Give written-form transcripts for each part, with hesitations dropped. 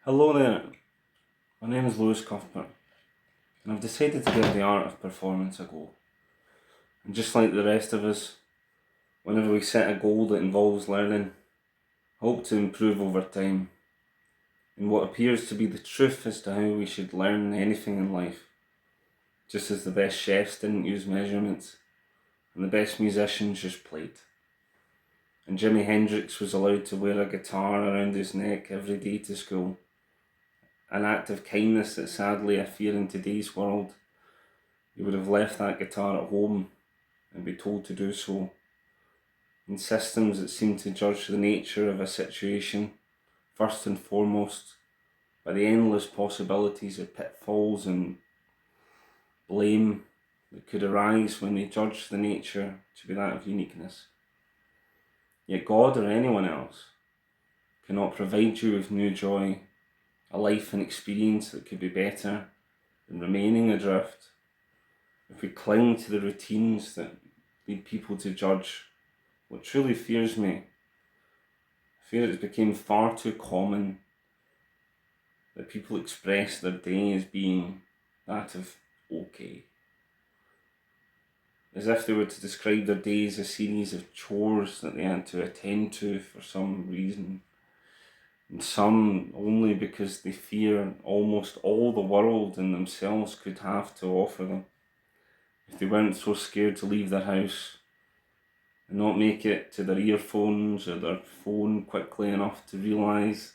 Hello there, my name is Lewis Cuthbert, and I've decided to give the art of performance a go. And just like the rest of us, whenever we set a goal that involves learning, I hope to improve over time in what appears to be the truth as to how we should learn anything in life, just as the best chefs didn't use measurements, and the best musicians just played. And Jimi Hendrix was allowed to wear a guitar around his neck every day to school. An act of kindness that sadly I fear in today's world, you would have left that guitar at home and be told to do so. In systems that seem to judge the nature of a situation, first and foremost, by the endless possibilities of pitfalls and blame that could arise when they judge the nature to be that of uniqueness. Yet God or anyone else cannot provide you with new joy, a life and experience that could be better than remaining adrift if we cling to the routines that lead people to judge. What truly fears me, I fear it became far too common that people express their day as being that of okay. As if they were to describe their day as a series of chores that they had to attend to for some reason. And some only because they fear almost all the world and themselves could have to offer them if they weren't so scared to leave their house and not make it to their earphones or their phone quickly enough to realise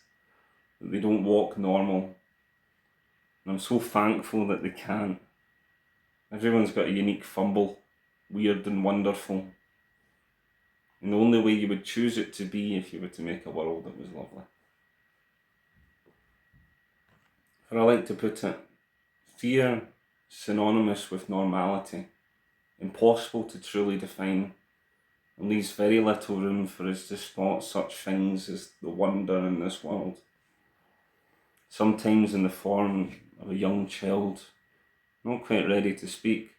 that they don't walk normal. And I'm so thankful that they can. Everyone's got a unique fumble, weird and wonderful. And the only way you would choose it to be if you were to make a world that was lovely. For I like to put it, fear synonymous with normality, impossible to truly define, and leaves very little room for us to spot such things as the wonder in this world. Sometimes in the form of a young child, not quite ready to speak,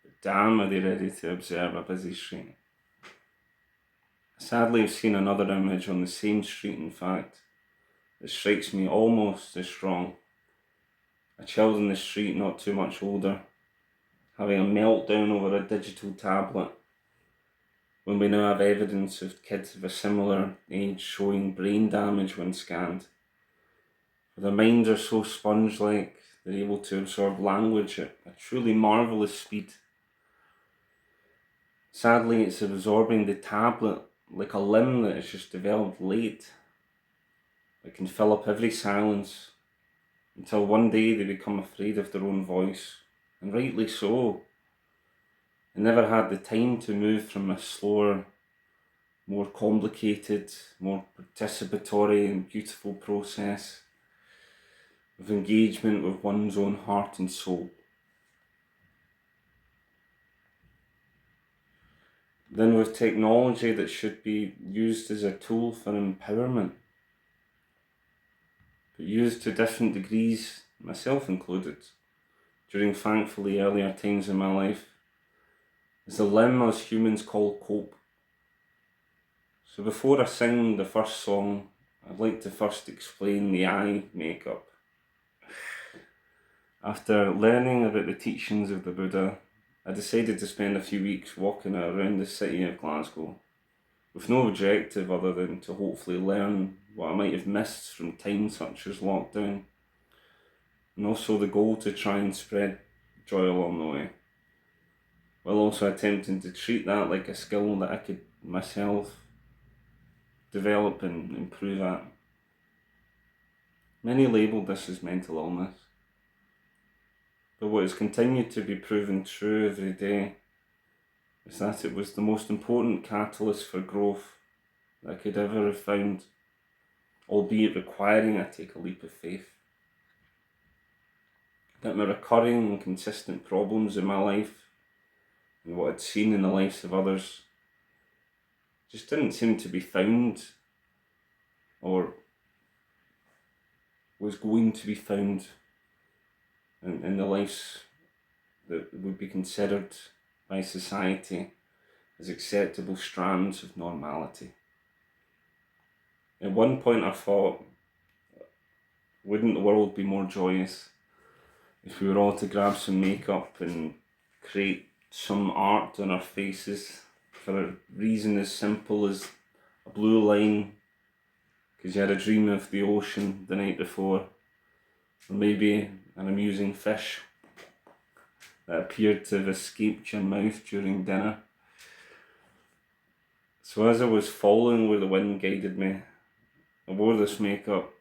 but damn are they ready to observe a busy street. Sadly, I've seen another image on the same street, in fact, that strikes me almost as strong. A child in the street not too much older, having a meltdown over a digital tablet, when we now have evidence of kids of a similar age showing brain damage when scanned. For their minds are so sponge-like, they're able to absorb language at a truly marvellous speed. Sadly, it's absorbing the tablet like a limb that is just developed late. It can fill up every silence until one day they become afraid of their own voice, and rightly so. They never had the time to move from a slower, more complicated, more participatory and beautiful process of engagement with one's own heart and soul. Then with technology that should be used as a tool for empowerment, but used to different degrees, myself included, during thankfully earlier times in my life, is the limb us humans call cope. So before I sing the first song, I'd like to first explain the eye makeup. After learning about the teachings of the Buddha, I decided to spend a few weeks walking around the city of Glasgow, with no objective other than to hopefully learn what I might have missed from times such as lockdown, and also the goal to try and spread joy along the way, while also attempting to treat that like a skill that I could myself develop and improve at. Many labelled this as mental illness, but what has continued to be proven true every day is that it was the most important catalyst for growth that I could ever have found, albeit requiring I take a leap of faith. That my recurring and consistent problems in my life and what I'd seen in the lives of others just didn't seem to be found, or was going to be found in the lives that would be considered by society as acceptable strands of normality. At one point I thought, Wouldn't the world be more joyous if we were all to grab some makeup and create some art on our faces for a reason as simple as a blue line because you had a dream of the ocean the night before, or maybe an amusing fish that appeared to have escaped your mouth during dinner. So as I was following where the wind guided me, I wore this makeup,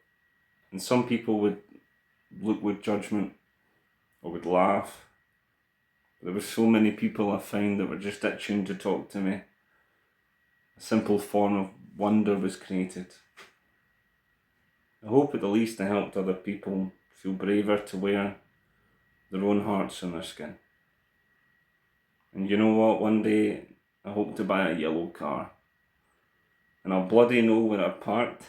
and some people would look with judgment or would laugh. There were so many people I found that were just itching to talk to me. A simple form of wonder was created. I hope at the least I helped other people feel braver to wear their own hearts on their skin. And you know what? One day I hope to buy a yellow car. And I'll bloody know where I parked.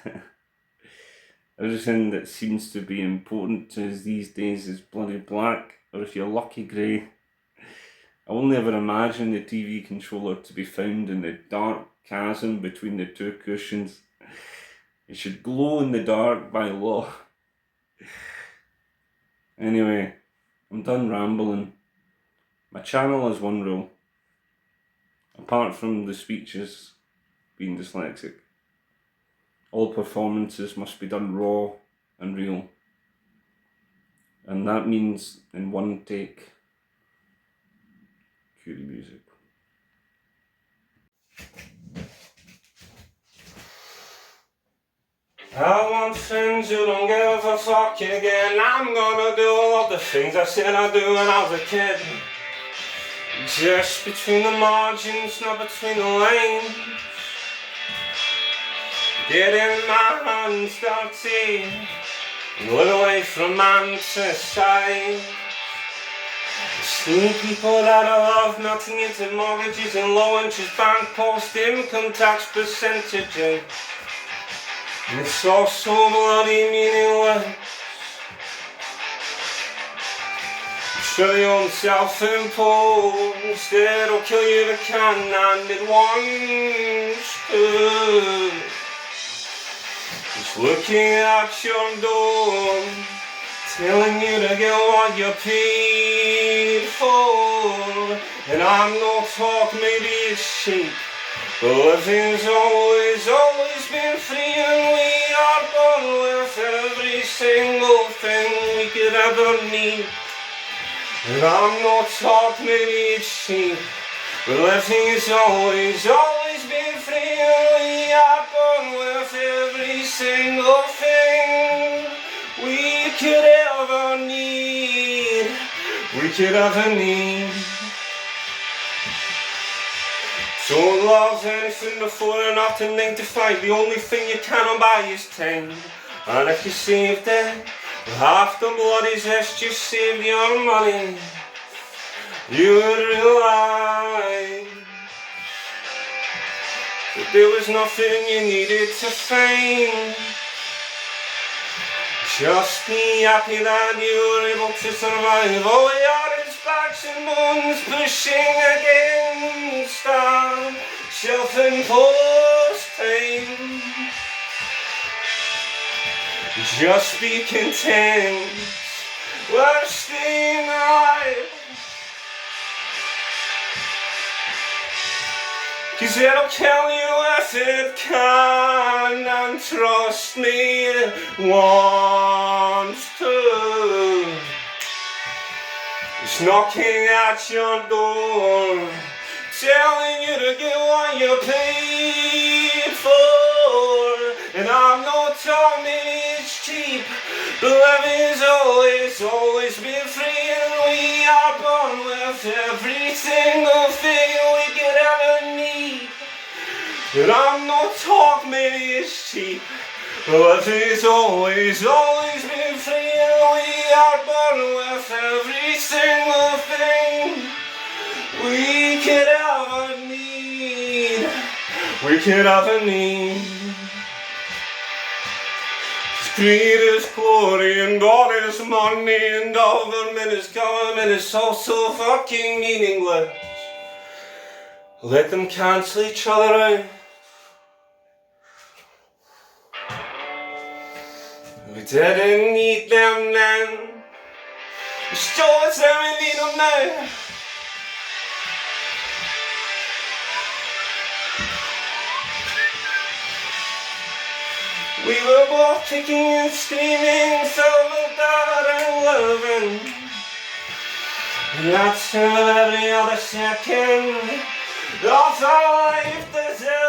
Everything that seems to be important to us these days is bloody black, or if you're lucky, grey. I only ever imagined the TV controller to be found in the dark chasm between the two cushions. It should glow in the dark by law. Anyway, I'm done rambling. My channel has one rule. Apart from the speeches being dyslexic, all performances must be done raw and real. And that means in one take. Cue the music. I want friends who don't give a fuck again. I'm gonna do all of the things I said I'd do when I was a kid. Just between the margins, not between the lanes. Get in my hands dirty and live away from man's See people that I love melting into mortgages and low interest bank post income tax percentages. And it's all so bloody meaningless. Sure your own self-imposed, it'll kill you if it can, and it wants to. Just looking at your door, telling you to get what you paid for. And I'm no talk, maybe it's cheap, but living's always been free, and we are born with every single thing we could ever need. And I'm no talk, maybe it's cheap, but living's always been free, and we are born with every single thing we could ever need. Don't love anything before and after 9 to 5. The only thing you cannot buy is time. And if you saved it, half the bloody zest you saved your money, you would realize that there was nothing you needed to find. Just be happy that you were able to survive all your backs and bones pushing against our self-imposed time. Just be content, we're staying alive. 'Cause it'll kill you if it can, and trust me, it wants to. It's knocking at your door, telling you to get what you paid for. And I'm not talking it's cheap, but living's always been free, and we are born with every single thing we could ever need. And I'm not talking it's cheap, but living's always been free, and we are born with every single thing we could ever need. Greed is glory, and God is money, and government is also fucking meaningless. Let them cancel each other out. We didn't need them then. We sure as we need them now. We were both kicking and screaming, so looked out and loving. And that's till every other second of our life deserves.